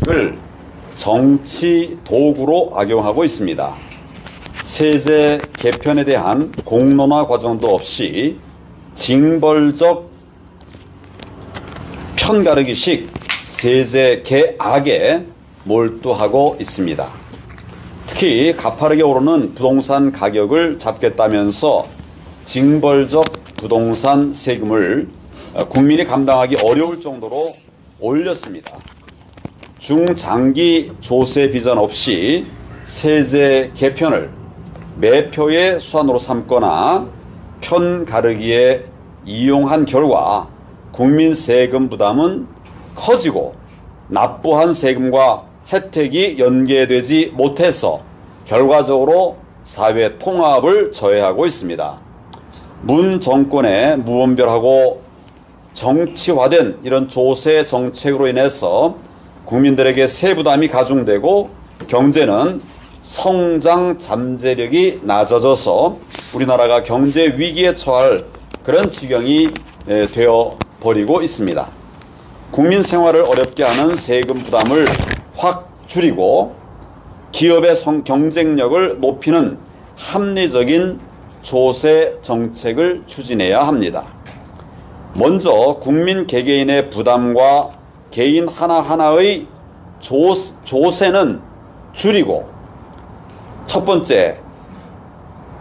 을 정치 도구로 악용하고 있습니다. 세제 개편에 대한 공론화 과정도 없이 징벌적 편가르기식 세제 개악에 몰두하고 있습니다. 특히 가파르게 오르는 부동산 가격을 잡겠다면서 징벌적 부동산 세금을 국민이 감당하기 어려울 정도로 올렸습니다. 중장기 조세 비전 없이 세제 개편을 매표의 수단으로 삼거나 편가르기에 이용한 결과 국민 세금 부담은 커지고 납부한 세금과 혜택이 연계되지 못해서 결과적으로 사회 통합을 저해하고 있습니다. 문 정권의 무분별하고 정치화된 이런 조세 정책으로 인해서 국민들에게 세부담이 가중되고 경제는 성장 잠재력이 낮아져서 우리나라가 경제 위기에 처할 그런 지경이 되어 버리고 있습니다. 국민 생활을 어렵게 하는 세금 부담을 확 줄이고 기업의 경쟁력을 높이는 합리적인 조세 정책을 추진해야 합니다. 먼저 국민 개개인의 부담과 개인 하나하나의 조세는 줄이고, 첫 번째,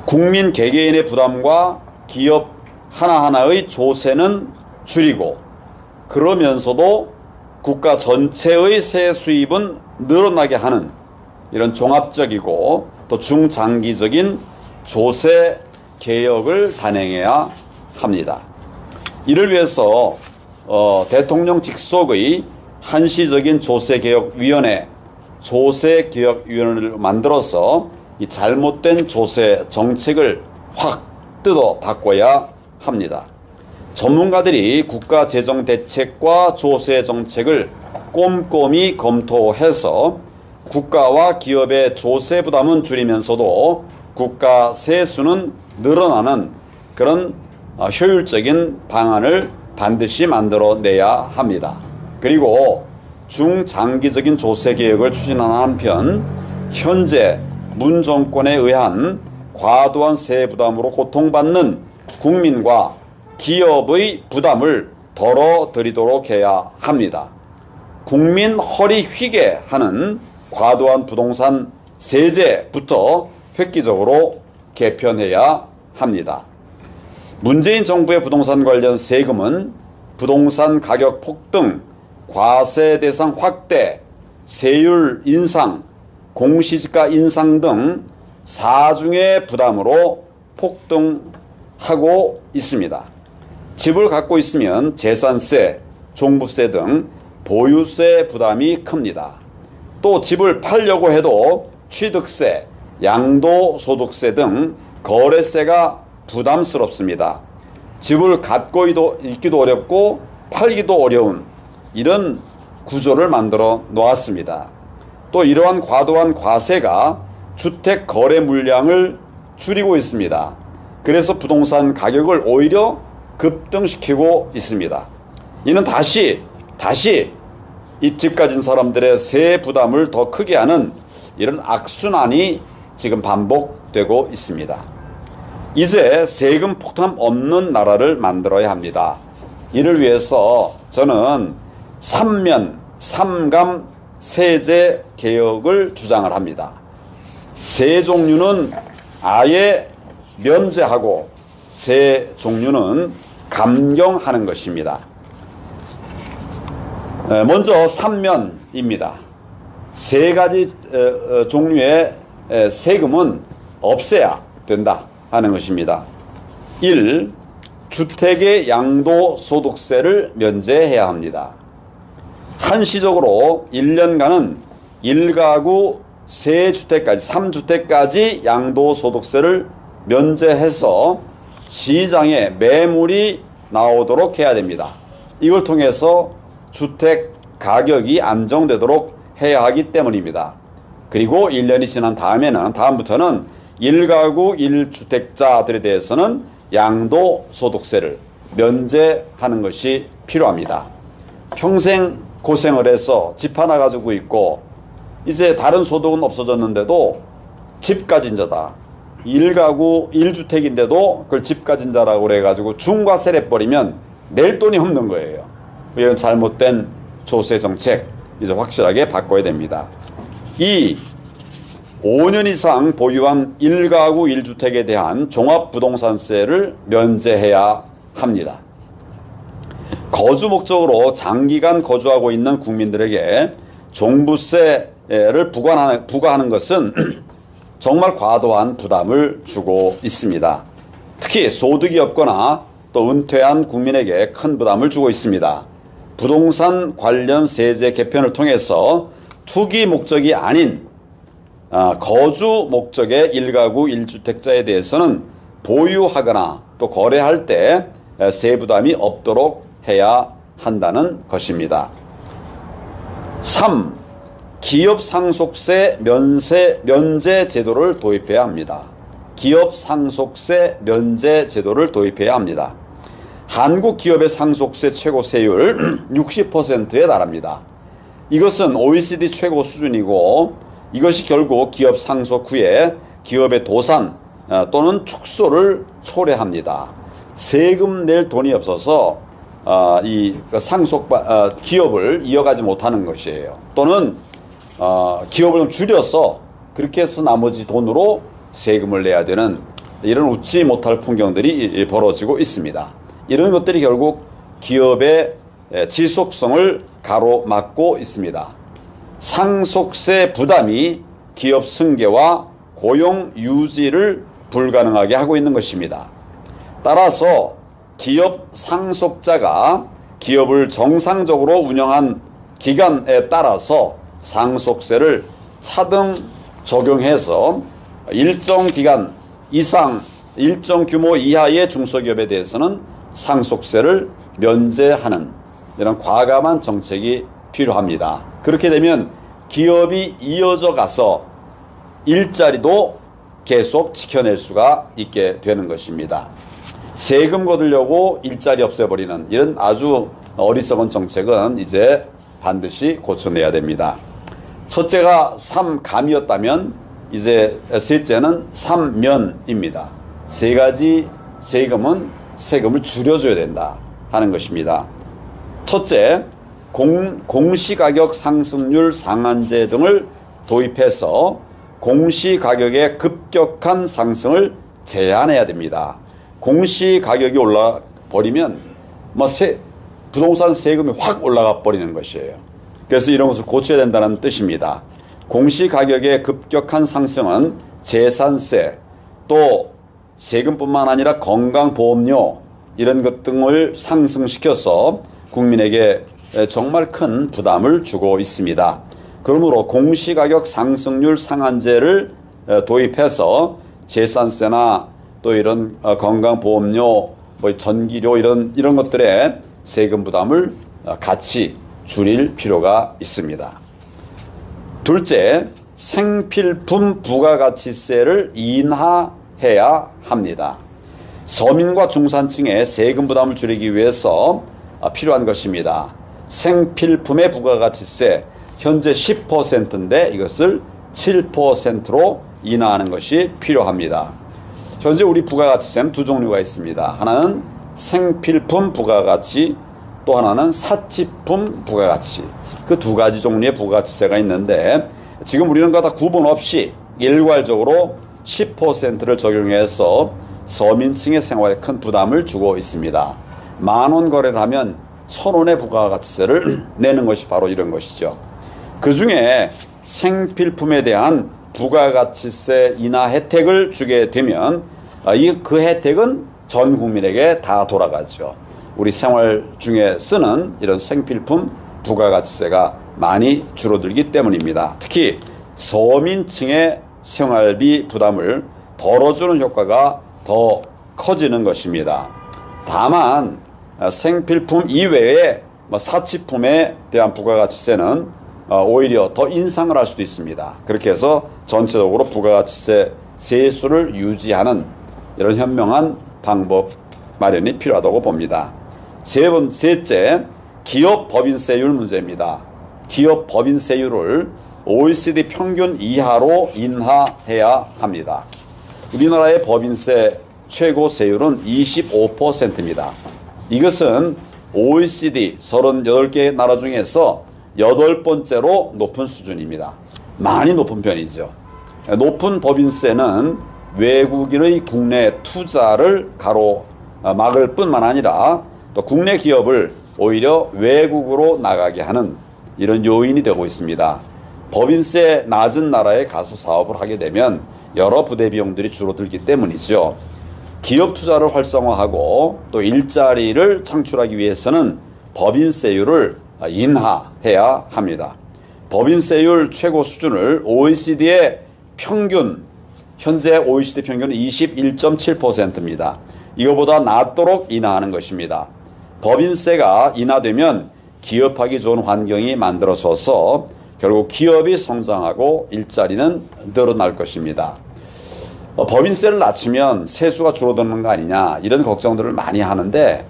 국민 개개인의 부담과 기업 하나하나의 조세는 줄이고, 그러면서도 국가 전체의 세 수입은 늘어나게 하는 이런 종합적이고 또 중장기적인 조세 개혁을 단행해야 합니다. 이를 위해서 대통령 직속의 한시적인 조세개혁위원회, 조세개혁위원회를 만들어서 이 잘못된 조세 정책을 확 뜯어 바꿔야 합니다. 전문가들이 국가 재정 대책과 조세 정책을 꼼꼼히 검토해서 국가와 기업의 조세 부담은 줄이면서도 국가 세수는 늘어나는 그런 효율적인 방안을 반드시 만들어내야 합니다. 그리고 중장기적인 조세 개혁을 추진하는 한편 현재 문 정권에 의한 과도한 세부 부담으로 고통받는 국민과 기업의 부담을 덜어드리도록 해야 합니다. 국민 허리 휘게 하는 과도한 부동산 세제부터 획기적으로 개편해야 합니다. 문재인 정부의 부동산 관련 세금은 부동산 가격 폭등, 과세 대상 확대, 세율 인상, 공시지가 인상 등 4중의 부담으로 폭등하고 있습니다. 집을 갖고 있으면 재산세, 종부세 등 보유세 부담이 큽니다. 또 집을 팔려고 해도 취득세, 양도소득세 등 거래세가 부담스럽습니다. 집을 갖고 있기도 어렵고 팔기도 어려운 이런 구조를 만들어 놓았습니다. 또 이러한 과도한 과세가 주택 거래 물량을 줄이고 있습니다. 그래서 부동산 가격을 오히려 급등시키고 있습니다. 이는 다시 이 집 가진 사람들의 세 부담을 더 크게 하는 이런 악순환이 지금 반복되고 있습니다. 이제 세금 폭탄 없는 나라를 만들어야 합니다. 이를 위해서 저는 삼면, 삼감 세제 개혁을 주장을 합니다. 세 종류는 아예 면제하고 세 종류는 감경하는 것입니다. 먼저 삼면입니다. 세 가지 종류의 세금은 없애야 된다 하는 것입니다. 1. 주택의 양도소득세를 면제해야 합니다. 한시적으로 1년간은 1가구 세주택까지 3주택까지 양도소득세를 면제해서 시장에 매물이 나오도록 해야 됩니다. 이걸 통해서 주택 가격이 안정되도록 해야 하기 때문입니다. 그리고 1년이 지난 다음부터는 1가구 1주택자들에 대해서는 양도소득세를 면제하는 것이 필요합니다. 평생 고생을 해서 집 하나 가지고 있고 이제 다른 소득은 없어졌는데도 집 가진 자다. 1가구 1주택인데도 그걸 집 가진 자라고 그래가지고 중과세를 버리면 낼 돈이 없는 거예요. 이런 잘못된 조세 정책 이제 확실하게 바꿔야 됩니다. 5년 이상 보유한 1가구 1주택에 대한 종합부동산세를 면제해야 합니다. 거주 목적으로 장기간 거주하고 있는 국민들에게 종부세를 부과하는 것은 정말 과도한 부담을 주고 있습니다. 특히 소득이 없거나 또 은퇴한 국민에게 큰 부담을 주고 있습니다. 부동산 관련 세제 개편을 통해서 투기 목적이 아닌 거주 목적의 1가구 1주택자에 대해서는 보유하거나 또 거래할 때 세부담이 없도록 해야 한다는 것입니다. 3. 기업 상속세 면제 제도를 도입해야 합니다. 기업 상속세 면제 제도를 도입해야 합니다. 한국 기업의 상속세 최고 세율 60%에 달합니다. 이것은 OECD 최고 수준이고 이것이 결국 기업 상속 후에 기업의 도산 또는 축소를 초래합니다. 세금 낼 돈이 없어서 기업을 이어가지 못하는 것이에요. 또는 기업을 좀 줄여서 그렇게 해서 나머지 돈으로 세금을 내야 되는 이런 웃지 못할 풍경들이 벌어지고 있습니다. 이런 것들이 결국 기업의 지속성을 가로막고 있습니다. 상속세 부담이 기업 승계와 고용 유지를 불가능하게 하고 있는 것입니다. 따라서 기업 상속자가 기업을 정상적으로 운영한 기간에 따라서 상속세를 차등 적용해서 일정 기간 이상, 일정 규모 이하의 중소기업에 대해서는 상속세를 면제하는 이런 과감한 정책이 필요합니다. 그렇게 되면 기업이 이어져 가서 일자리도 계속 지켜낼 수가 있게 되는 것입니다. 세금 거두려고 일자리 없애버리는 이런 아주 어리석은 정책은 이제 반드시 고쳐내야 됩니다. 첫째가 3감이었다면 이제 셋째는 3면입니다. 세 가지 세금을 줄여줘야 된다 하는 것입니다. 첫째, 공시가격 상승률 상한제 등을 도입해서 공시가격의 급격한 상승을 제한해야 됩니다. 공시가격이 올라버리면 부동산 세금이 확 올라가 버리는 것이에요. 그래서 이런 것을 고쳐야 된다는 뜻입니다. 공시가격의 급격한 상승은 재산세 또 세금뿐만 아니라 건강보험료 이런 것 등을 상승시켜서 국민에게 정말 큰 부담을 주고 있습니다. 그러므로 공시가격 상승률 상한제를 도입해서 재산세나 또 이런 건강보험료, 전기료 이런 것들의 세금 부담을 같이 줄일 필요가 있습니다. 둘째, 생필품 부가가치세를 인하해야 합니다. 서민과 중산층의 세금 부담을 줄이기 위해서 필요한 것입니다. 생필품의 부가가치세 현재 10%인데 이것을 7%로 인하하는 것이 필요합니다. 현재 우리 부가가치세는 두 종류가 있습니다. 하나는 생필품 부가가치, 또 하나는 사치품 부가가치. 그 두 가지 종류의 부가가치세가 있는데 지금 우리는 다 구분 없이 일괄적으로 10%를 적용해서 서민층의 생활에 큰 부담을 주고 있습니다. 10,000원 거래를 하면 1,000원의 부가가치세를 내는 것이 바로 이런 것이죠. 그 중에 생필품에 대한 부가가치세 인하 혜택을 주게 되면 그 혜택은 전 국민에게 다 돌아가죠. 우리 생활 중에 쓰는 이런 생필품 부가가치세가 많이 줄어들기 때문입니다. 특히 서민층의 생활비 부담을 덜어주는 효과가 더 커지는 것입니다. 다만 생필품 이외에 사치품에 대한 부가가치세는 오히려 더 인상을 할 수도 있습니다. 그렇게 해서 전체적으로 부가가치세 세수를 유지하는 이런 현명한 방법 마련이 필요하다고 봅니다. 셋째, 기업 법인세율 문제입니다. 기업 법인세율을 OECD 평균 이하로 인하해야 합니다. 우리나라의 법인세 최고 세율은 25%입니다. 이것은 OECD 38개 나라 중에서 8번째로 높은 수준입니다. 많이 높은 편이죠. 높은 법인세는 외국인의 국내 투자를 가로막을 뿐만 아니라 또 국내 기업을 오히려 외국으로 나가게 하는 이런 요인이 되고 있습니다. 법인세 낮은 나라에 가서 사업을 하게 되면 여러 부대 비용들이 줄어들기 때문이죠. 기업 투자를 활성화하고 또 일자리를 창출하기 위해서는 법인세율을 인하해야 합니다. 법인세율 최고 수준을 OECD의 평균, 현재 OECD 평균은 21.7%입니다. 이거보다 낮도록 인하하는 것입니다. 법인세가 인하되면 기업하기 좋은 환경이 만들어져서 결국 기업이 성장하고 일자리는 늘어날 것입니다. 법인세를 낮추면 세수가 줄어드는 거 아니냐 이런 걱정들을 많이 하는데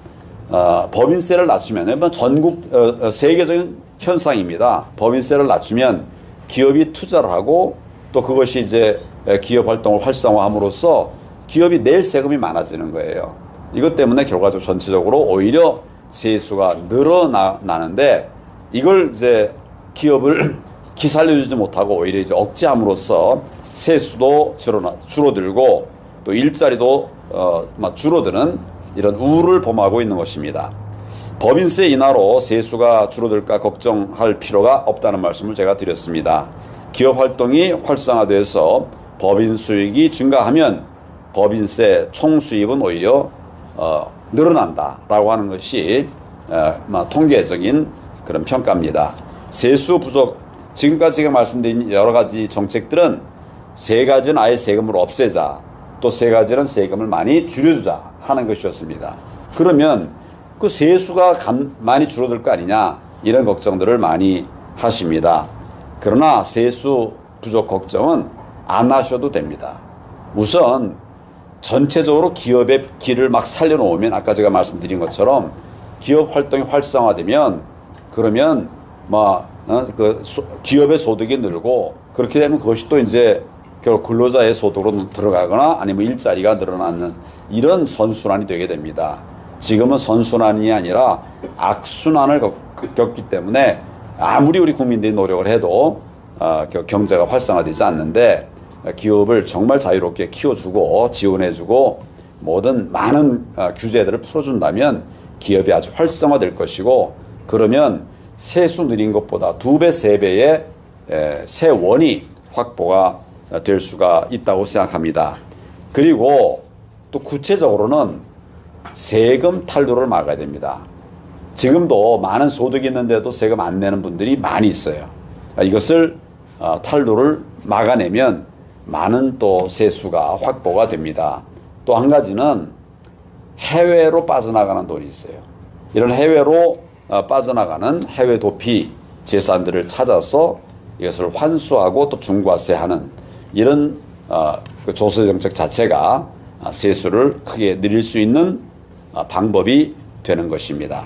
법인세를 낮추면 전국 세계적인 현상입니다. 법인세를 낮추면 기업이 투자를 하고 또 그것이 이제 기업 활동을 활성화함으로써 기업이 낼 세금이 많아지는 거예요. 이것 때문에 결과적으로 전체적으로 오히려 세수가 늘어나는데 이걸 이제 기업을 기살려주지 못하고 오히려 이제 억제함으로써 세수도 줄어들고 또 일자리도 줄어드는 이런 우를 범하고 있는 것입니다. 법인세 인하로 세수가 줄어들까 걱정할 필요가 없다는 말씀을 제가 드렸습니다. 기업 활동이 활성화돼서 법인 수익이 증가하면 법인세 총 수입은 오히려 늘어난다라고 하는 것이 통계적인 그런 평가입니다. 세수 부족, 지금까지 제가 말씀드린 여러 가지 정책들은 세 가지는 아예 세금을 없애자, 또 세 가지는 세금을 많이 줄여주자 하는 것이었습니다. 그러면 그 세수가 많이 줄어들 거 아니냐 이런 걱정들을 많이 하십니다. 그러나 세수 부족 걱정은 안 하셔도 됩니다. 우선 전체적으로 기업의 길을 막 살려놓으면 아까 제가 말씀드린 것처럼 기업 활동이 활성화되면 그러면 기업의 소득이 늘고 그렇게 되면 그것이 또 이제 결국 근로자의 소득으로 들어가거나 아니면 일자리가 늘어나는 이런 선순환이 되게 됩니다. 지금은 선순환이 아니라 악순환을 겪기 때문에 아무리 우리 국민들이 노력을 해도 경제가 활성화되지 않는데 기업을 정말 자유롭게 키워주고 지원해주고 모든 많은 규제들을 풀어준다면 기업이 아주 활성화될 것이고 그러면 세수 느린 것보다 2배, 3배의 세원이 확보가 될 수가 있다고 생각합니다. 그리고 또 구체적으로는 세금 탈루를 막아야 됩니다. 지금도 많은 소득이 있는데도 세금 안 내는 분들이 많이 있어요. 이것을 탈루를 막아내면 많은 또 세수가 확보가 됩니다. 또 한 가지는 해외로 빠져나가는 돈이 있어요. 이런 해외로 빠져나가는 해외 도피 재산들을 찾아서 이것을 환수하고 또 중과세하는 이런 그 조세 정책 자체가 세수를 크게 늘릴 수 있는 방법이 되는 것입니다.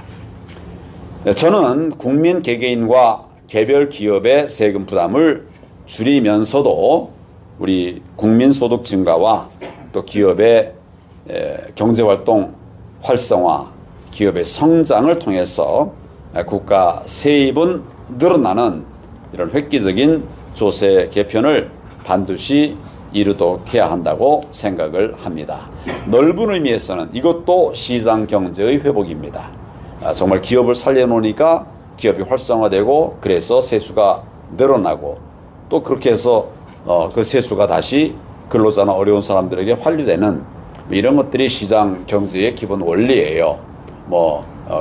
저는 국민 개개인과 개별 기업의 세금 부담을 줄이면서도 우리 국민 소득 증가와 또 기업의 경제활동 활성화, 기업의 성장을 통해서 국가 세입은 늘어나는 이런 획기적인 조세 개편을 반드시 이루도록 해야 한다고 생각을 합니다. 넓은 의미에서는 이것도 시장 경제의 회복입니다. 정말 기업을 살려놓으니까 기업이 활성화되고 그래서 세수가 늘어나고 또 그렇게 해서 그 세수가 다시 근로자나 어려운 사람들에게 환류되는 이런 것들이 시장 경제의 기본 원리예요.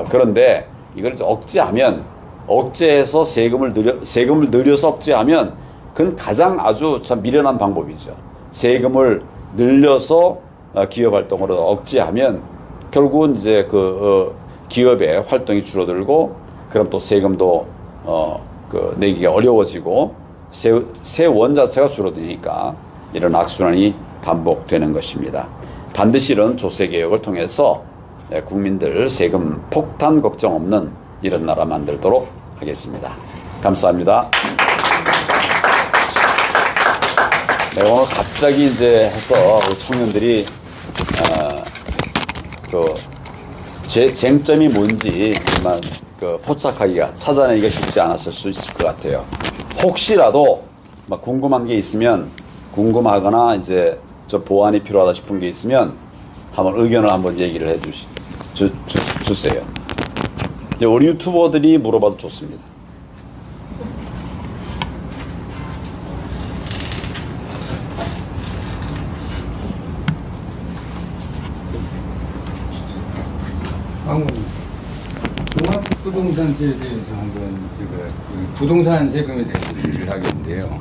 그런데 이걸 억제하면 억제해서 세금을 늘려서 억제하면 그건 가장 아주 참 미련한 방법이죠. 세금을 늘려서 기업 활동으로 억제하면 결국은 이제 기업의 활동이 줄어들고 그럼 또 세금도 내기가 어려워지고 세원 자체가 줄어드니까 이런 악순환이 반복되는 것입니다. 반드시 이런 조세 개혁을 통해서 국민들 세금 폭탄 걱정 없는 이런 나라 만들도록 하겠습니다. 감사합니다. 네, 오늘 갑자기 이제 해서 우리 청년들이 제 쟁점이 뭔지 정말 포착하기가 찾아내기가 쉽지 않았을 수 있을 것 같아요. 혹시라도 막 궁금한 게 있으면 궁금하거나 이제 좀 보완이 필요하다 싶은 게 있으면 한번 의견을 한번 얘기를 해 주세요. 우리 유튜버들이 물어봐도 좋습니다. 종합부동산세에 대해서 한번 제가 부동산 세금에 대해서 얘기를 하겠는데요.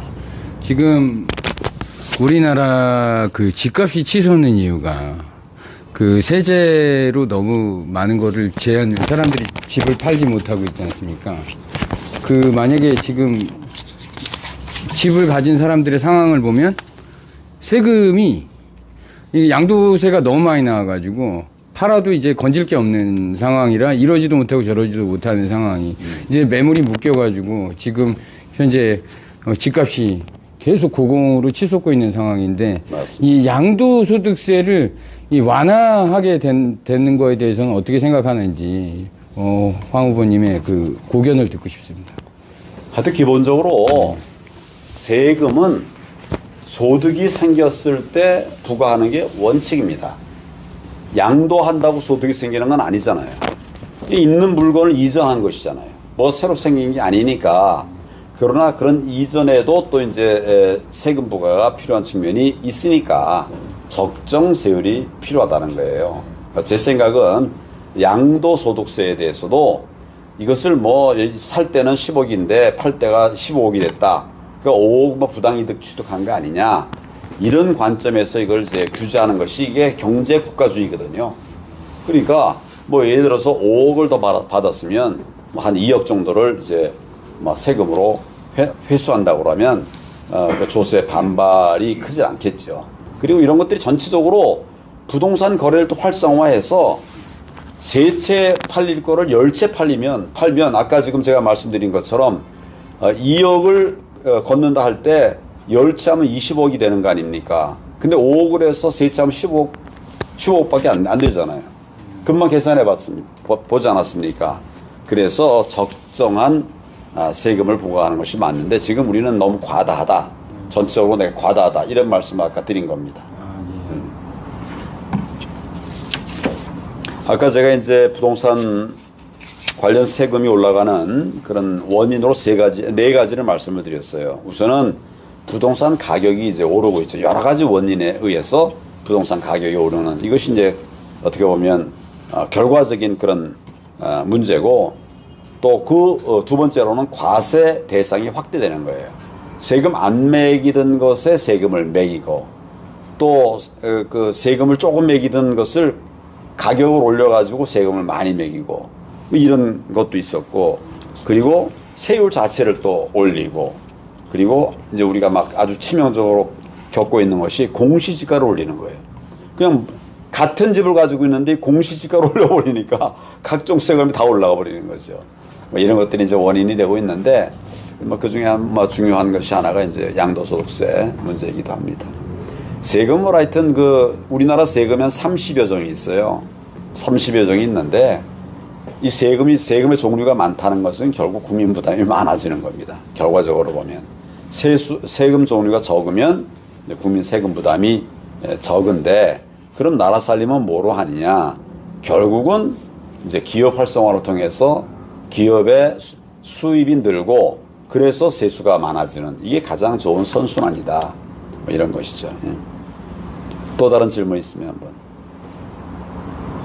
지금 우리나라 집값이 치솟는 이유가 세제로 너무 많은 거를 사람들이 집을 팔지 못하고 있지 않습니까? 만약에 지금 집을 가진 사람들의 상황을 보면 세금이 양도세가 너무 많이 나와가지고 팔아도 이제 건질 게 없는 상황이라 이러지도 못하고 저러지도 못하는 상황이 이제 매물이 묶여가지고 지금 현재 집값이 계속 고공으로 치솟고 있는 상황인데 맞습니다. 이 양도소득세를 완화하게 되는 거에 대해서는 어떻게 생각하는지 황 후보님의 고견을 듣고 싶습니다. 하여튼 기본적으로 세금은 소득이 생겼을 때 부과하는 게 원칙입니다. 양도한다고 소득이 생기는 건 아니잖아요. 있는 물건을 이전한 것이잖아요. 뭐 새로 생긴 게 아니니까. 그러나 그런 이전에도 또 이제 세금 부과가 필요한 측면이 있으니까 적정 세율이 필요하다는 거예요. 그러니까 제 생각은 양도소득세에 대해서도 이것을 뭐 살 때는 10억인데 팔 때가 15억이 됐다. 그러니까 5억 뭐 부당이득 취득한 거 아니냐. 이런 관점에서 이걸 이제 규제하는 것이 이게 경제 국가주의거든요. 그러니까 뭐 예를 들어서 5억을 더 받았으면 뭐 한 2억 정도를 이제 뭐 세금으로 회수한다고 그러면 그 조세 반발이 크지 않겠죠. 그리고 이런 것들이 전체적으로 부동산 거래를 또 활성화해서 세 채 팔릴 거를 10채 팔면 아까 지금 제가 말씀드린 것처럼 2억을 걷는다 할 때 10채 하면 20억이 되는 거 아닙니까? 근데 5억을 해서 세 채 하면 15억밖에 안 되잖아요. 금방 계산해 보지 않았습니까? 그래서 적정한 세금을 부과하는 것이 맞는데 지금 우리는 너무 과다하다. 전체적으로 내가 과다하다. 이런 말씀을 아까 드린 겁니다. 아까 제가 이제 부동산 관련 세금이 올라가는 그런 원인으로 네 가지를 말씀을 드렸어요. 우선은 부동산 가격이 이제 오르고 있죠. 여러 가지 원인에 의해서 부동산 가격이 오르는 이것이 이제 어떻게 보면 결과적인 그런 문제고 또 두 번째로는 과세 대상이 확대되는 거예요. 세금 안 매기던 것에 세금을 매기고 또 세금을 조금 매기던 것을 가격을 올려가지고 세금을 많이 매기고 이런 것도 있었고 그리고 세율 자체를 또 올리고 그리고 이제 우리가 막 아주 치명적으로 겪고 있는 것이 공시지가를 올리는 거예요. 그냥 같은 집을 가지고 있는데 공시지가를 올려버리니까 각종 세금이 다 올라가 버리는 거죠. 뭐 이런 것들이 이제 원인이 되고 있는데 뭐 그 중에 중요한 것이 하나가 이제 양도소득세 문제이기도 합니다. 세금을 하여튼 우리나라 세금은 30여 종이 있어요. 30여 종이 있는데 이 세금의 종류가 많다는 것은 결국 국민 부담이 많아지는 겁니다. 결과적으로 보면 세금 종류가 적으면 국민 세금 부담이 적은데 그럼 나라 살림은 뭐로 하느냐? 결국은 이제 기업 활성화를 통해서 기업의 수입이 늘고 그래서 세수가 많아지는 이게 가장 좋은 선순환이다. 뭐 이런 것이죠. 또 다른 질문 있으면 한번.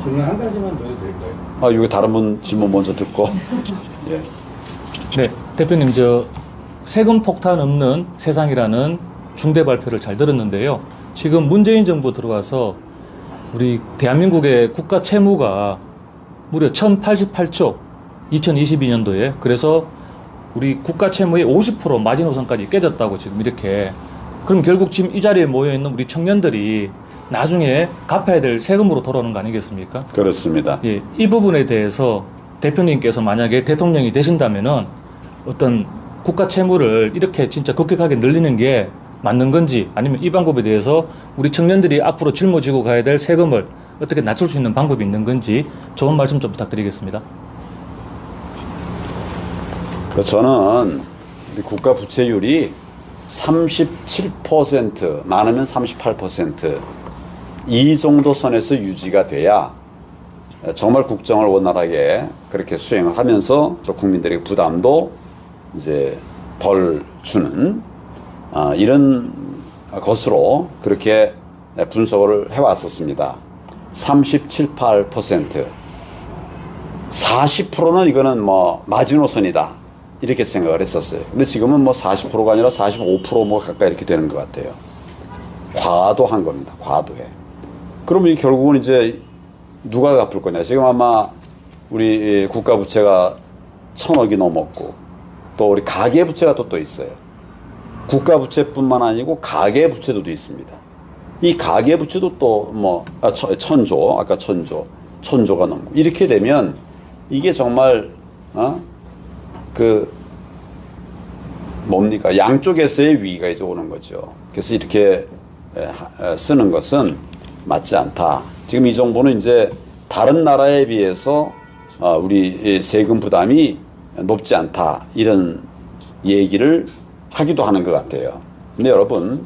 질문 한 가지만 더 해도 될까요? 이거 다른 분 질문 먼저 듣고. 예. 네, 대표님 세금 폭탄 없는 세상이라는 중대 발표를 잘 들었는데요. 지금 문재인 정부 들어와서 우리 대한민국의 국가 채무가 무려 1,088조 2022년도에 그래서 우리 국가 채무의 50% 마지노선까지 깨졌다고 지금 이렇게 그럼 결국 지금 이 자리에 모여있는 우리 청년들이 나중에 갚아야 될 세금으로 돌아오는 거 아니겠습니까? 그렇습니다. 예, 이 부분에 대해서 대표님께서 만약에 대통령이 되신다면은 어떤 국가 채무를 이렇게 진짜 급격하게 늘리는 게 맞는 건지, 아니면 이 방법에 대해서 우리 청년들이 앞으로 짊어지고 가야 될 세금을 어떻게 낮출 수 있는 방법이 있는 건지 좋은 말씀 좀 부탁드리겠습니다. 저는 우리 국가 부채율이 37%, 많으면 38% 이 정도 선에서 유지가 돼야 정말 국정을 원활하게 그렇게 수행을 하면서 또 국민들에게 부담도 이제 덜 주는 이런 것으로 그렇게 분석을 해왔었습니다. 37, 8%, 40%는 이거는 뭐 마지노선이다 이렇게 생각을 했었어요. 근데 지금은 뭐 40%가 아니라 45%뭐 가까이 이렇게 되는 것 같아요. 과도한 겁니다. 과도해. 그럼 이 결국은 이제 누가 갚을 거냐. 지금 아마 우리 국가 부채가 1,000억이 넘었고 또 우리 가계 부채가 또 있어요. 국가 부채뿐만 아니고 가계 부채도 있습니다. 이 가계 부채도 또 뭐 1,000조, 아까 1,000조가 넘고 이렇게 되면 이게 정말 뭡니까? 양쪽에서의 위기가 이제 오는 거죠. 그래서 이렇게 쓰는 것은 맞지 않다. 지금 이 정부는 이제 다른 나라에 비해서 우리 세금 부담이 높지 않다. 이런 얘기를 하기도 하는 것 같아요. 근데 여러분,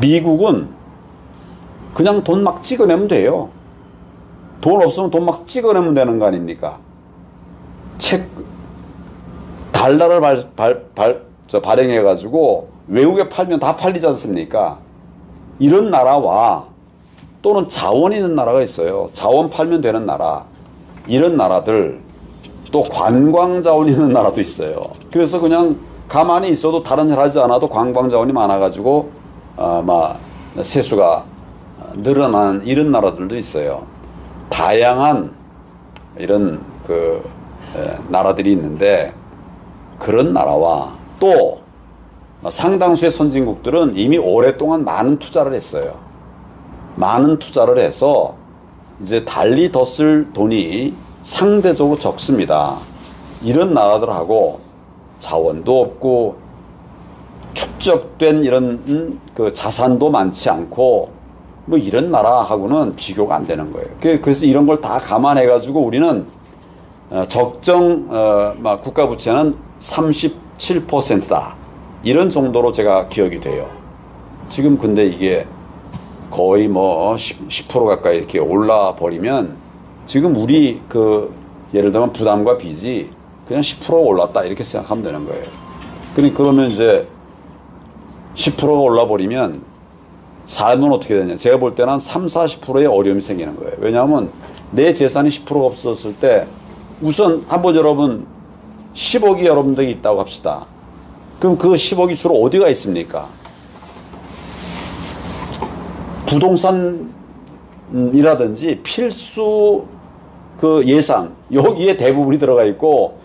미국은 그냥 돈 막 찍어내면 돼요. 돈 없으면 돈 막 찍어내면 되는 거 아닙니까? 달러를 발행해가지고 외국에 팔면 다 팔리지 않습니까? 이런 나라와 또는 자원 있는 나라가 있어요. 자원 팔면 되는 나라. 이런 나라들, 또 관광 자원 있는 나라도 있어요. 그래서 그냥 가만히 있어도 다른 일 하지 않아도 관광 자원이 많아가지고 세수가 늘어난 이런 나라들도 있어요. 다양한 이런 나라들이 있는데, 그런 나라와 또 상당수의 선진국들은 이미 오랫동안 많은 투자를 했어요. 많은 투자를 해서 이제 달리 더 쓸 돈이 상대적으로 적습니다. 이런 나라들하고 자원도 없고 축적된 이런 자산도 많지 않고 뭐 이런 나라하고는 비교가 안 되는 거예요. 그래서 이런 걸 다 감안해가지고 우리는 적정 국가 부채는 37%다. 이런 정도로 제가 기억이 돼요. 지금 근데 이게 거의 뭐 10% 가까이 이렇게 올라 버리면 지금 우리 예를 들면 부담과 빚이 그냥 10% 올랐다 이렇게 생각하면 되는 거예요. 그러면 이제 10%가 올라 버리면 삶은 어떻게 되냐. 제가 볼 때는 한 3, 40%의 어려움이 생기는 거예요. 왜냐하면 내 재산이 10%가 없었을 때 우선 한번 여러분 10억이 여러분들이 있다고 합시다. 그럼 그 10억이 주로 어디가 있습니까? 부동산이라든지 필수 예산 여기에 대부분이 들어가 있고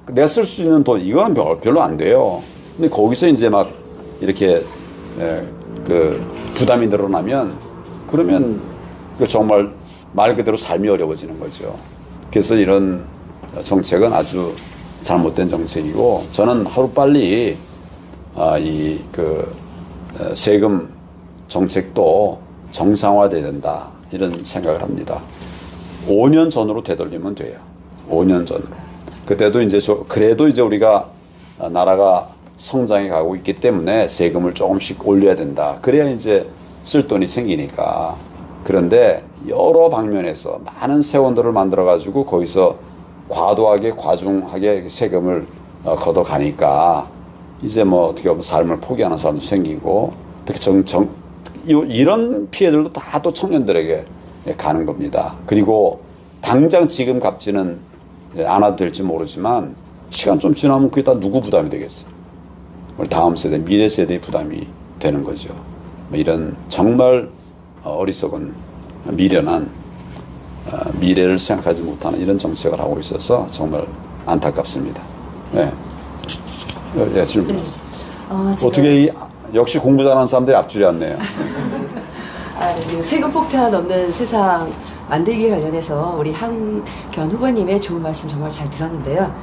내가 쓸 수 있는 돈 이거는 별로 안 돼요. 근데 거기서 이제 막 이렇게 부담이 늘어나면 그러면 정말 말 그대로 삶이 어려워지는 거죠. 그래서 이런 정책은 아주 잘못된 정책이고 저는 하루빨리 세금 정책도 정상화돼야 된다 이런 생각을 합니다. 5년 전으로 되돌리면 돼요. 5년 전으로. 그때도 이제 그래도 이제 우리가 나라가 성장해 가고 있기 때문에 세금을 조금씩 올려야 된다. 그래야 이제 쓸 돈이 생기니까. 그런데 여러 방면에서 많은 세원들을 만들어 가지고 거기서 과도하게 과중하게 세금을 걷어가니까 이제 뭐 어떻게 보면 삶을 포기하는 사람도 생기고 특히 이런 피해들도 다 또 청년들에게 가는 겁니다. 그리고 당장 지금 갚지는 않아도 될지 모르지만 시간 좀 지나면 그게 다 누구 부담이 되겠어요? 우리 다음 세대, 미래 세대의 부담이 되는 거죠. 이런 정말 어리석은 미련한 미래를 생각하지 못하는 이런 정책을 하고 있어서 정말 안타깝습니다. 네. 네, 질문. 어떻게 역시 공부 잘하는 사람들이 앞줄이 왔네요. 세금 폭탄 없는 세상 만들기 관련해서 우리 한견 후보님의 좋은 말씀 정말 잘 들었는데요.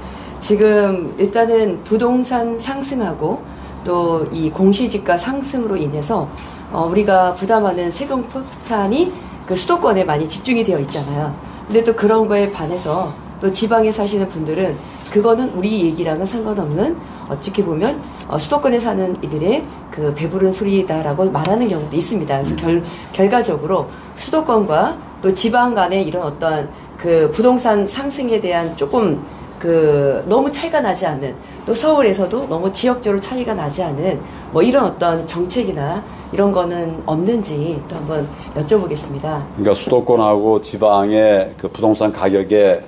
지금 일단은 부동산 상승하고 또 이 공시지가 상승으로 인해서 우리가 부담하는 세금 폭탄이 그 수도권에 많이 집중이 되어 있잖아요. 근데 또 그런 거에 반해서 또 지방에 사시는 분들은 그거는 우리 얘기랑은 상관없는 어떻게 보면 수도권에 사는 이들의 그 배부른 소리다라고 말하는 경우도 있습니다. 그래서 결과적으로 수도권과 또 지방 간의 이런 어떤 그 부동산 상승에 대한 조금 그 너무 차이가 나지 않는, 또 서울에서도 너무 지역적으로 차이가 나지 않은 뭐 이런 어떤 정책이나 이런 거는 없는지 또 한번 여쭤보겠습니다. 그러니까 수도권하고 지방의 그 부동산 가격의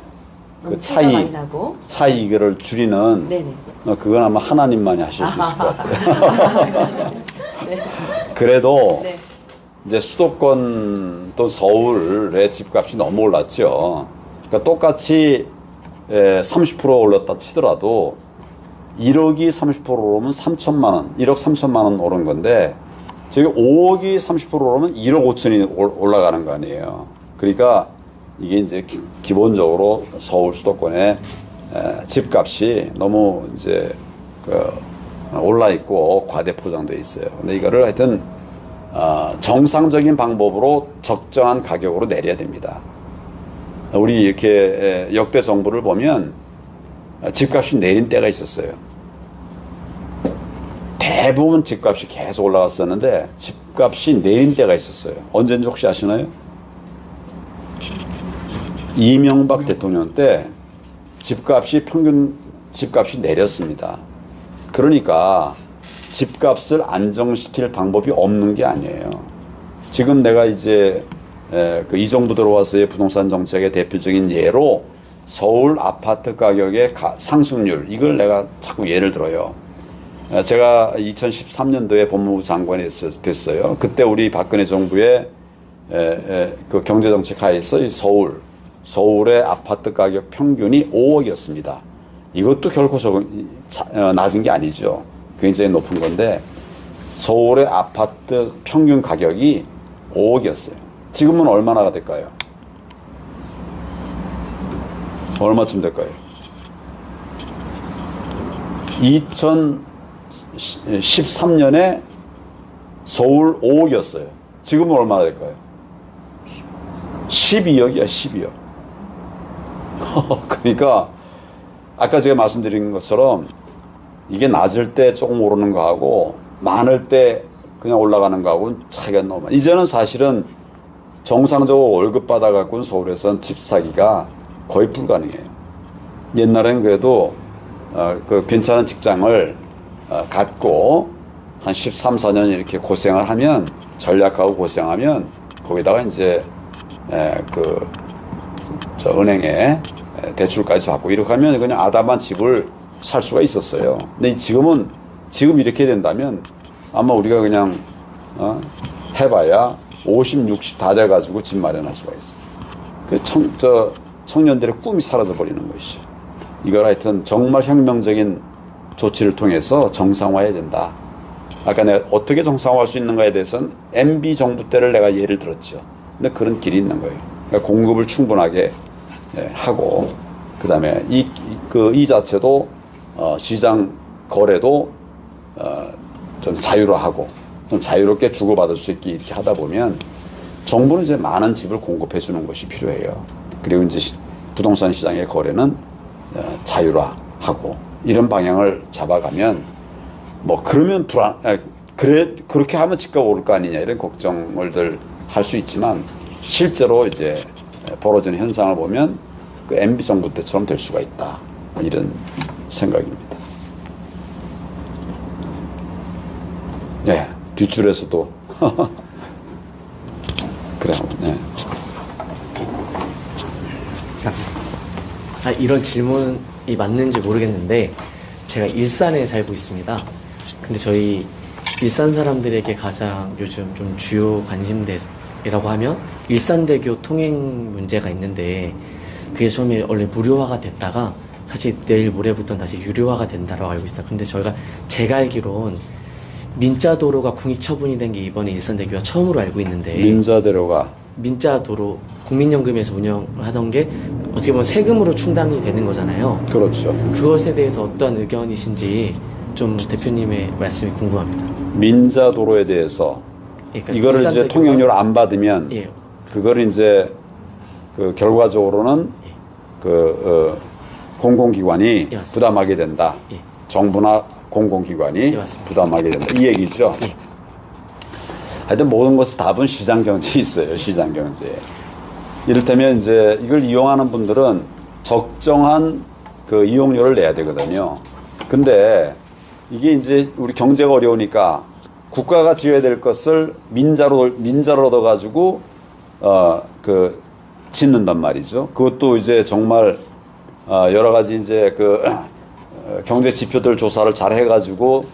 그 차이가 많이 나고 차이를 줄이는 네네. 그건 아마 하나님만이 하실 수 있을 것 같아요. 네. 그래도 네. 이제 수도권 또 서울의 집값이 너무 올랐죠. 그러니까 똑같이 30% 올랐다 치더라도 1억이 30% 오르면 3천만 원, 1억 3천만 원 오른 건데 저기 5억이 30% 오르면 1억 5천이 올라가는 거 아니에요. 그러니까 이게 이제 기본적으로 서울 수도권의 집값이 너무 이제 올라 있고 과대 포장돼 있어요. 근데 이거를 하여튼 정상적인 방법으로 적정한 가격으로 내려야 됩니다. 우리 이렇게 역대 정부를 보면 집값이 내린 때가 있었어요. 대부분 집값이 계속 올라갔었는데 집값이 내린 때가 있었어요. 언제인지 혹시 아시나요? 이명박 대통령 때 평균 집값이 내렸습니다. 그러니까 집값을 안정시킬 방법이 없는 게 아니에요. 지금 내가 이제 이 정부 들어와서의 부동산 정책의 대표적인 예로 서울 아파트 가격의 상승률, 이걸 내가 자꾸 예를 들어요. 제가 2013년도에 법무부 장관이 됐어요. 그때 우리 박근혜 정부의 그 경제정책 하에서 이 서울의 아파트 가격 평균이 5억이었습니다. 이것도 결코 낮은 게 아니죠. 굉장히 높은 건데 서울의 아파트 평균 가격이 5억이었어요. 지금은 얼마나 될까요? 얼마쯤 될까요? 2013년에 서울 5억이었어요. 지금은 얼마나 될까요? 12억이야, 12억. 그러니까 아까 제가 말씀드린 것처럼 이게 낮을 때 조금 오르는 거하고 많을 때 그냥 올라가는 거하고는 차이가 너무 많아요. 이제는 사실은 정상적으로 월급 받아갖고는 서울에서는 집 사기가 거의 불가능해요. 옛날에는 그래도 그 괜찮은 직장을 갖고 한 13, 14년 이렇게 고생을 하면, 전략하고 고생하면 거기다가 이제 은행에 대출까지 받고 이렇게 하면 그냥 아담한 집을 살 수가 있었어요. 근데 지금 이렇게 된다면 아마 우리가 그냥 해봐야 50, 60 다 돼가지고 집 마련할 수가 있어요. 그 청년들의 꿈이 사라져 버리는 것이죠. 이걸 하여튼 정말 혁명적인 조치를 통해서 정상화해야 된다. 아까 내가 어떻게 정상화할 수 있는가에 대해서는 MB 정부 때를 내가 예를 들었죠. 근데 그런 길이 있는 거예요. 그러니까 공급을 충분하게 하고, 그 다음에 이 자체도 시장 거래도 좀 자유로하고 좀 자유롭게 주고받을 수 있게 이렇게 하다 보면 정부는 이제 많은 집을 공급해 주는 것이 필요해요. 그리고 이제 부동산 시장의 거래는 자유화하고 이런 방향을 잡아가면 뭐 그러면 그렇게 하면 집값 오를 거 아니냐 이런 걱정을 할 수 있지만 실제로 이제 벌어지는 현상을 보면 그 MB 정부 때처럼 될 수가 있다, 이런 생각입니다. 네, 뒷줄에서도 그래요. 네. 이런 질문이 맞는지 모르겠는데 제가 일산에 살고 있습니다. 근데 저희 일산 사람들에게 가장 요즘 좀 주요 관심대라고 하면 일산대교 통행 문제가 있는데, 그게 처음에 원래 무료화가 됐다가 사실 내일 모레부터는 다시 유료화가 된다고 알고 있어요. 근데 제가 알기론 민자도로가 공익처분이 된 게 이번에 일산대교가 처음으로 알고 있는데. 민자도로가 민자 도로 국민연금에서 운영을 하던 게 어떻게 보면 세금으로 충당이 되는 거잖아요. 그렇죠. 그것에 대해서 어떤 의견이신지 좀 대표님의 말씀이 궁금합니다. 민자도로에 대해서 그러니까 이거를 이제 일산대교가- 통행료를 안 받으면 예. 그걸 이제 그 결과적으로는 공공기관이 예, 맞습니다. 부담하게 된다. 예. 정부나 공공기관이 예, 맞습니다. 부담하게 된다. 이 얘기죠. 예. 하여튼 모든 것은 답은 시장 경제에 있어요. 시장 경제에. 이를테면 이제 이걸 이용하는 분들은 적정한 그 이용료를 내야 되거든요. 근데 이게 이제 우리 경제가 어려우니까 국가가 지어야 될 것을 민자로 얻어가지고 짓는단 말이죠. 그것도 이제 정말 여러 가지 이제 경제 지표들 조사를 잘 해가지고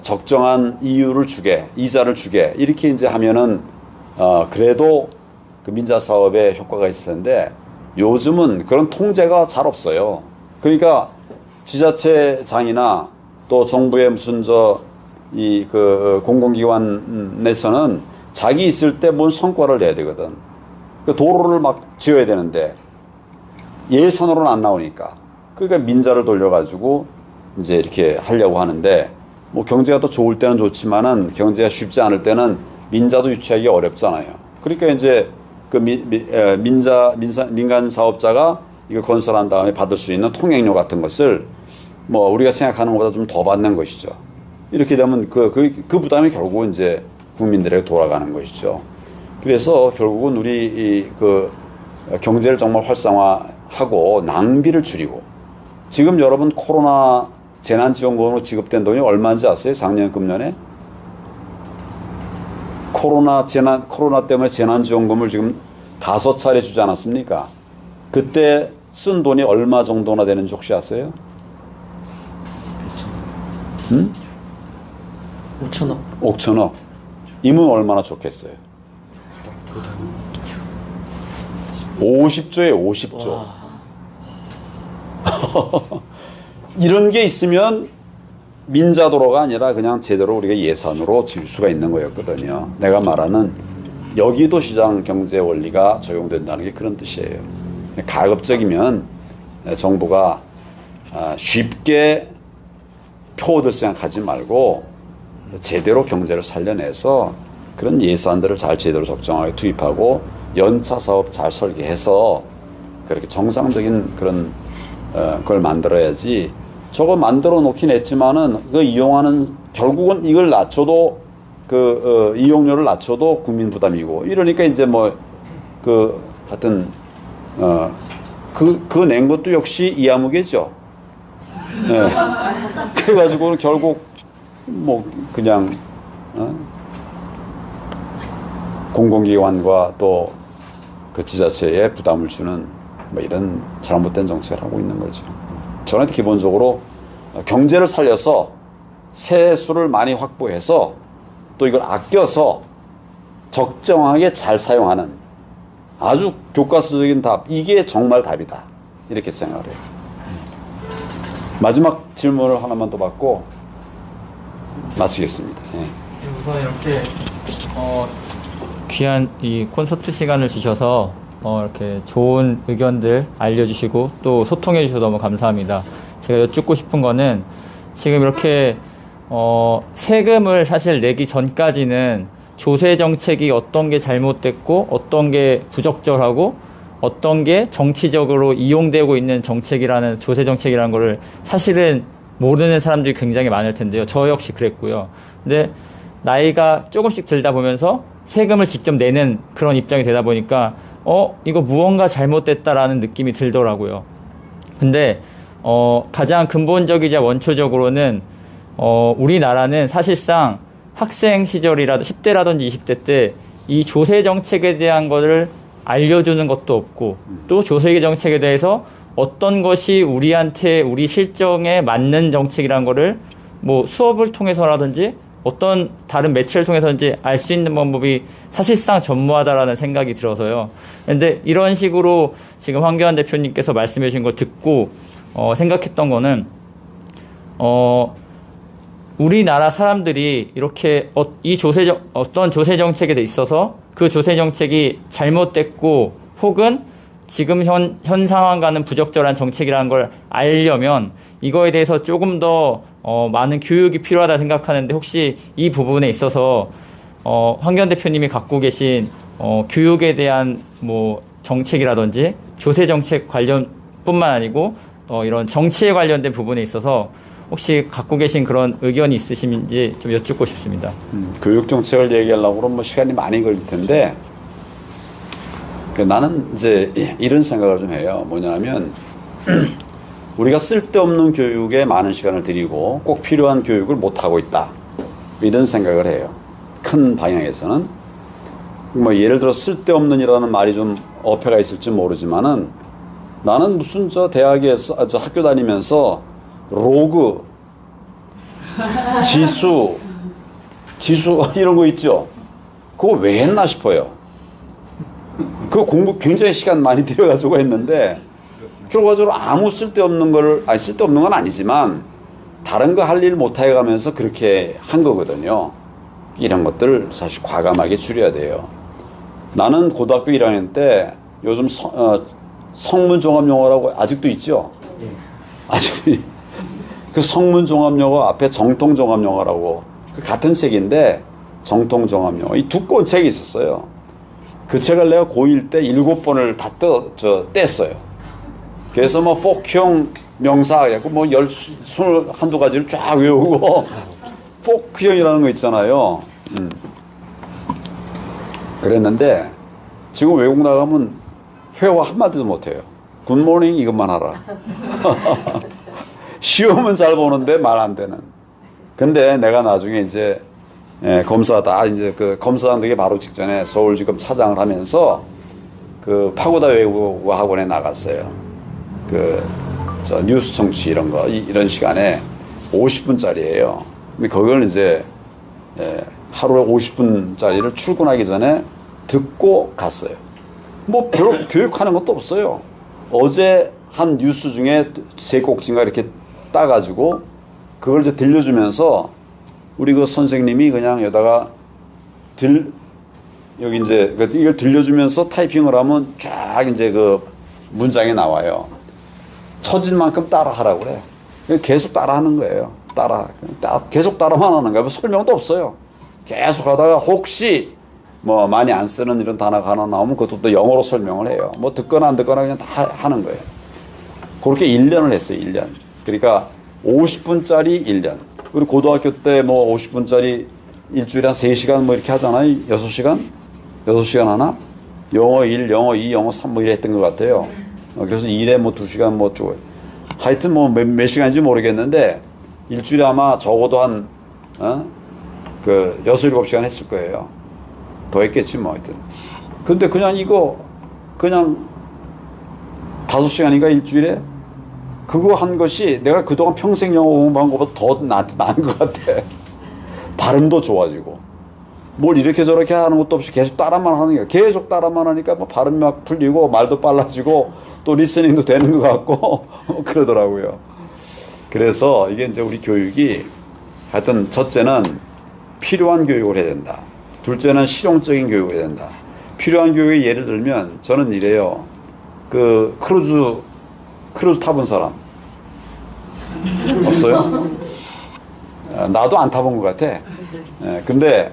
적정한 이자를 주게 이렇게 이제 하면은 그래도 그 민자 사업에 효과가 있을 텐데 요즘은 그런 통제가 잘 없어요. 그러니까 지자체장이나 또 정부의 무슨 공공기관에서는 자기 있을 때 뭔 성과를 내야 되거든. 그 도로를 막 지어야 되는데 예산으로는 안 나오니까. 그러니까 민자를 돌려가지고 이제 이렇게 하려고 하는데 뭐 경제가 더 좋을 때는 좋지만은 경제가 쉽지 않을 때는 민자도 유치하기 어렵잖아요. 그러니까 이제 민간 사업자가 이걸 건설한 다음에 받을 수 있는 통행료 같은 것을 뭐 우리가 생각하는 것보다 좀 더 받는 것이죠. 이렇게 되면 그 부담이 결국은 이제 국민들에게 돌아가는 것이죠. 그래서 결국은 우리 경제를 정말 활성화하고 낭비를 줄이고 지금 여러분 코로나 재난지원금으로 지급된 돈이 얼마인지 아세요? 작년 금년에 코로나 때문에 재난지원금을 지금 5차례 주지 않았습니까? 그때 쓴 돈이 얼마 정도나 되는지 혹시 아세요? 5천억. 5천억. 이면 얼마나 좋겠어요? 50조에 50조. 이런 게 있으면 민자도로가 아니라 그냥 제대로 우리가 예산으로 지을 수가 있는 거였거든요. 내가 말하는 여기도 시장 경제 원리가 적용된다는 게 그런 뜻이에요. 가급적이면 정부가 쉽게 표 얻을 생각하지 말고 제대로 경제를 살려내서 그런 예산들을 잘 제대로 적정하게 투입하고 연차 사업 잘 설계해서 그렇게 정상적인 그런 걸 만들어야지. 저거 만들어 놓긴 했지만은 그 이용하는 결국은 이걸 낮춰도 이용료를 낮춰도 국민 부담이고 이러니까 이제 하여튼 그 낸 것도 역시 이하무개죠. 네. 그래가지고는 결국 그냥 공공기관과 또 그 지자체에 부담을 주는 이런 잘못된 정책을 하고 있는 거죠. 저는 기본적으로 경제를 살려서 세수를 많이 확보해서 또 이걸 아껴서 적정하게 잘 사용하는 아주 교과서적인 답, 이게 정말 답이다. 이렇게 생각을 해요. 마지막 질문을 하나만 더 받고 마치겠습니다. 예. 우선 이렇게 귀한 이 콘서트 시간을 주셔서 이렇게 좋은 의견들 알려주시고 또 소통해 주셔서 너무 감사합니다. 제가 여쭙고 싶은 거는 지금 이렇게 세금을 사실 내기 전까지는 조세 정책이 어떤 게 잘못됐고 어떤 게 부적절하고 어떤 게 정치적으로 이용되고 있는 정책이라는 조세 정책이라는 거를 사실은 모르는 사람들이 굉장히 많을 텐데요. 저 역시 그랬고요. 근데 나이가 조금씩 들다 보면서 세금을 직접 내는 그런 입장이 되다 보니까 이거 무언가 잘못됐다라는 느낌이 들더라고요. 근데 가장 근본적이자 원초적으로는 우리나라는 사실상 학생 시절이라도 10대라든지 20대 때 이 조세 정책에 대한 거를 알려주는 것도 없고 또 조세 정책에 대해서 어떤 것이 우리한테 우리 실정에 맞는 정책이란 거를 수업을 통해서라든지 어떤 다른 매체를 통해서든지 알 수 있는 방법이 사실상 전무하다라는 생각이 들어서요. 그런데 이런 식으로 지금 황교안 대표님께서 말씀해 주신 거 듣고 생각했던 거는 우리나라 사람들이 이렇게 어떤 조세 정책에 있어서 그 조세 정책이 잘못됐고 혹은 지금 현 상황과는 부적절한 정책이라는 걸 알려면 이거에 대해서 조금 더 많은 교육이 필요하다 생각하는데 혹시 이 부분에 있어서 황교안 대표님이 갖고 계신 교육에 대한 뭐 정책이라든지 조세 정책 관련뿐만 아니고 이런 정치에 관련된 부분에 있어서 혹시 갖고 계신 그런 의견이 있으신지 좀 여쭙고 싶습니다. 교육 정책을 얘기하려고 그러면 뭐 시간이 많이 걸릴 텐데 나는 이제 이런 생각을 좀 해요. 뭐냐면 우리가 쓸데없는 교육에 많은 시간을 들이고 꼭 필요한 교육을 못하고 있다. 이런 생각을 해요. 큰 방향에서는. 뭐 예를 들어 쓸데없는이라는 말이 좀 어폐가 있을지 모르지만은 나는 무슨 저 대학에서 저 학교 다니면서 로그, 지수 이런 거 있죠. 그거 왜 했나 싶어요. 그 공부 굉장히 시간 많이 들여가지고 했는데 결과적으로 아무 쓸데없는 걸 쓸데없는 건 아니지만 다른 거 할 일 못해 가면서 그렇게 한 거거든요. 이런 것들 사실 과감하게 줄여야 돼요. 나는 고등학교 1학년 때 요즘 성문종합영어라고 아직도 있죠? 아직 그 성문종합영어 앞에 정통종합영어라고 그 같은 책인데 정통종합영어 이 두꺼운 책이 있었어요. 그 책을 내가 고1 때 7번을 다 뗐어요. 그래서 뭐 포크형 명사 뭐 21가지를 쫙 외우고 포크형이라는 거 있잖아요. 그랬는데 지금 외국 나가면 회화 한마디도 못해요. 굿모닝 이것만 하라. 시험은 잘 보는데 말 안 되는. 근데 내가 나중에 이제 검사다 이제 그 검사하기 바로 직전에 서울지검 차장을 하면서 그 파고다 외국어 학원에 나갔어요. 저 뉴스 청취 이런 거 이런 시간에 50분짜리예요. 근데 그걸 이제 하루에 50분짜리를 출근하기 전에 듣고 갔어요. 뭐 별로 교육하는 것도 없어요. 어제 한 뉴스 중에 세 꼭지인가 이렇게 따가지고 그걸 이제 들려주면서 우리 그 선생님이 그냥 여기다가 여기 이제 이걸 들려주면서 타이핑을 하면 쫙 이제 그 문장이 나와요. 처진 만큼 따라하라고 그래. 계속 따라하는 거예요. 계속 따라만 하는 거예요. 설명도 없어요. 계속 하다가 혹시 뭐 많이 안 쓰는 이런 단어가 하나 나오면 그것도 또 영어로 설명을 해요. 뭐 듣거나 안 듣거나 그냥 다 하는 거예요. 그렇게 1년을 했어요. 1년. 그러니까 50분짜리 1년. 그리고 고등학교 때 뭐 50분짜리 일주일에 한 3시간 뭐 이렇게 하잖아요. 6시간? 6시간 하나? 영어 1, 영어 2, 영어 3 뭐 이래 했던 것 같아요. 그래서 1에 뭐 2시간 뭐 쭉. 하여튼 뭐 몇 시간인지 모르겠는데 일주일에 아마 적어도 한, 6, 7시간 했을 거예요. 더 했겠지 뭐 하여튼. 근데 그냥 그냥 5시간인가 일주일에 그거 한 것이 내가 그동안 평생 영어 공부한 것보다 더 나은 것 같아. 발음도 좋아지고. 뭘 이렇게 저렇게 하는 것도 없이 계속 따라만 하는 거야. 계속 따라만 하니까 뭐 발음이 막 풀리고 말도 빨라지고 또 리스닝도 되는 것 같고 그러더라고요. 그래서 이게 이제 우리 교육이 하여튼 첫째는 필요한 교육을 해야 된다. 둘째는 실용적인 교육을 해야 된다. 필요한 교육의 예를 들면 저는 이래요. 그 크루즈 타본 사람 없어요? 나도 안 타본 것 같아. 근데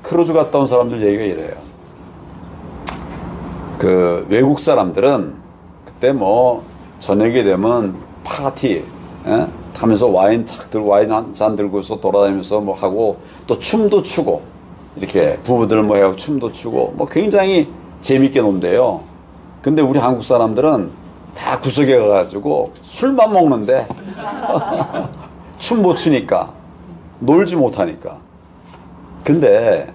크루즈 갔다 온 사람들 얘기가 이래요. 그 외국 사람들은 그때 뭐 저녁이 되면 파티 하면서 와인 한 잔 들고서 돌아다니면서 뭐 하고 또 춤도 추고 이렇게 부부들 뭐 해고 춤도 추고 뭐 굉장히 재밌게 논대요. 근데 우리 한국 사람들은 다 구석에 가가지고 술만 먹는데 춤 못 추니까 놀지 못하니까. 근데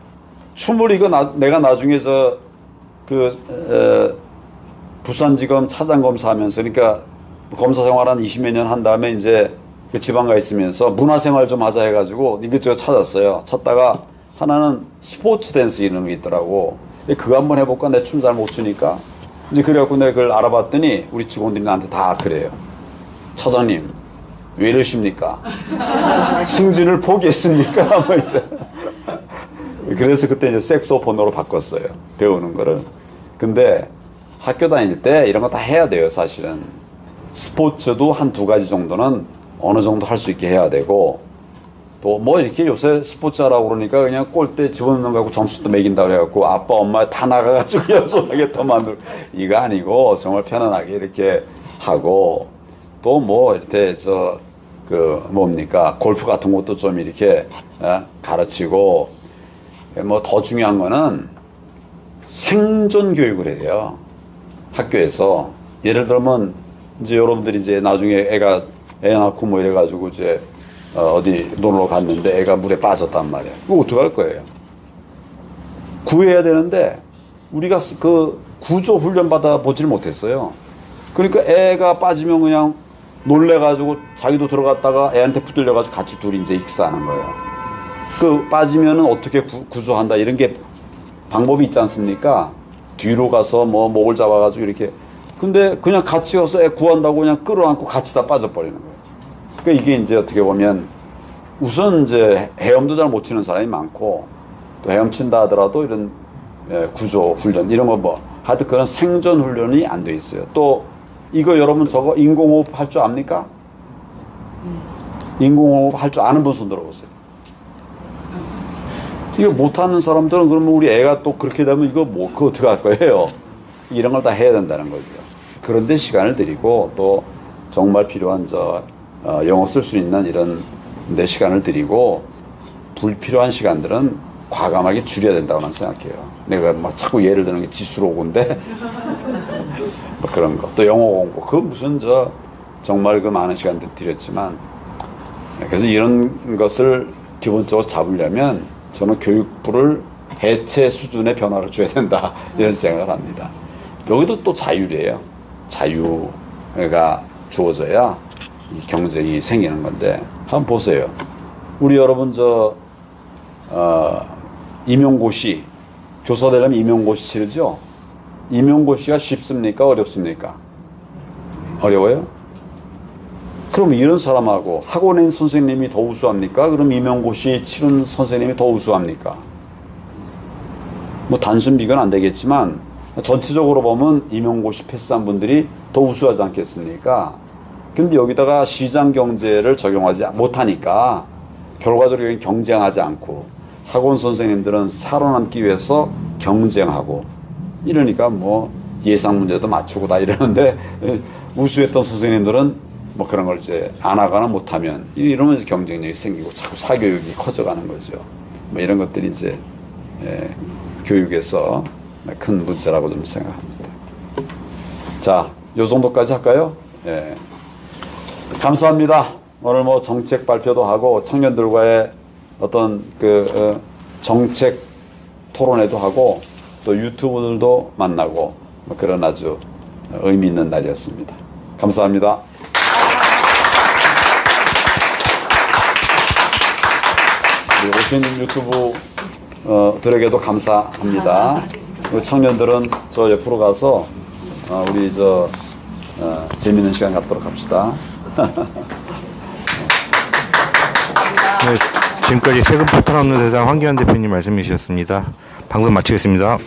춤을 내가 나중에 부산지검 차장검사하면서 그러니까 검사 생활 한 20몇 년 한 다음에 이제 그 지방 가 있으면서 문화생활 좀 하자 해가지고 이것저것 찾았어요. 찾다가 하나는 스포츠 댄스 이런 게 있더라고. 그거 한번 해볼까? 내 춤 잘 못 추니까. 이제 그래갖고 내가 그걸 알아봤더니 우리 직원들이 나한테 다 그래요. 차장님, 왜 이러십니까? 승진을 포기했습니까? 뭐 이래. 그래서 그때 이제 색소폰으로 바꿨어요. 배우는 거를. 근데 학교 다닐 때 이런 거 다 해야 돼요, 사실은. 스포츠도 한 2가지 정도는 어느 정도 할 수 있게 해야 되고, 또 뭐 이렇게 요새 스포츠 하라고 그러니까 그냥 골대 집어넣는 거 갖고 점수도 매긴다 그래갖고 아빠 엄마 다 나가가지고 연습하게 더 만들고, 이거 아니고 정말 편안하게 이렇게 하고, 또 뭐 이렇게 뭡니까 골프 같은 것도 좀 이렇게 가르치고, 뭐 더 중요한 거는 생존 교육을 해야 돼요. 학교에서. 예를 들면 이제 여러분들이 이제 나중에 애 낳고 뭐 이래가지고 이제 어디 놀러 갔는데 애가 물에 빠졌단 말이에요. 그거 어떡할 거예요? 구해야 되는데 우리가 그 구조 훈련 받아 보질 못했어요. 그러니까 애가 빠지면 그냥 놀래가지고 자기도 들어갔다가 애한테 붙들려가지고 같이 둘이 이제 익사하는 거예요. 그 빠지면은 어떻게 구조한다 이런 게 방법이 있지 않습니까? 뒤로 가서 뭐 목을 잡아가지고 이렇게. 근데 그냥 같이 가서 애 구한다고 그냥 끌어안고 같이 다 빠져버리는 거예요. 그러니까 이게 이제 어떻게 보면 우선 이제 헤엄도 잘 못 치는 사람이 많고, 또 헤엄친다 하더라도 이런 구조 훈련 이런 거 뭐 하여튼 그런 생존 훈련이 안 돼 있어요. 또 이거 여러분 저거 인공호흡 할 줄 압니까? 인공호흡 할 줄 아는 분 손 들어보세요. 이거 못하는 사람들은 그러면 우리 애가 또 그렇게 되면 이거 뭐 그거 어떻게 할 거예요? 이런 걸 다 해야 된다는 거죠. 그런데 시간을 들이고, 또 정말 필요한 영어 쓸 수 있는 이런 데 시간을 들이고, 불필요한 시간들은 과감하게 줄여야 된다고 난 생각해요. 내가 막 자꾸 예를 드는 게 지수로고인데 뭐 그런 거. 또 영어 공부. 그 무슨 정말 그 많은 시간들 들였지만, 그래서 이런 것을 기본적으로 잡으려면 저는 교육부를 해체 수준의 변화를 줘야 된다 이런 생각을 합니다. 여기도 또 자율이에요. 자유가 주어져야 이 경쟁이 생기는 건데, 한번 보세요. 우리 여러분 임용고시 교사 되려면 임용고시 치르죠. 임용고시가 쉽습니까? 어렵습니까? 어려워요? 그럼 이런 사람하고 학원에 있는 선생님이 더 우수합니까? 그럼 임용고시 치른 선생님이 더 우수합니까? 뭐 단순 비교는 안 되겠지만 전체적으로 보면 임용고시 패스한 분들이 더 우수하지 않겠습니까? 근데 여기다가 시장 경제를 적용하지 못하니까 결과적으로 경쟁하지 않고, 학원 선생님들은 살아남기 위해서 경쟁하고, 이러니까 뭐 예상 문제도 맞추고 다 이러는데, 우수했던 선생님들은 뭐 그런 걸 이제 안 하거나 못하면 이러면 경쟁력이 생기고 자꾸 사교육이 커져가는 거죠. 뭐 이런 것들이 이제 교육에서 큰 문제라고 좀 생각합니다. 자, 요 정도까지 할까요? 예. 감사합니다. 오늘 뭐 정책 발표도 하고 청년들과의 어떤 정책 토론회도 하고, 또 유튜브들도 만나고, 뭐 그런 아주 의미 있는 날이었습니다. 감사합니다. 오신 유튜브 들에게도 감사합니다. 청년들은 저 옆으로 가서 우리 재미있는 시간 갖도록 합시다. 네, 지금까지 세금 폭탄 없는 세상 황교안 대표님 말씀해 주셨습니다. 방송 마치겠습니다.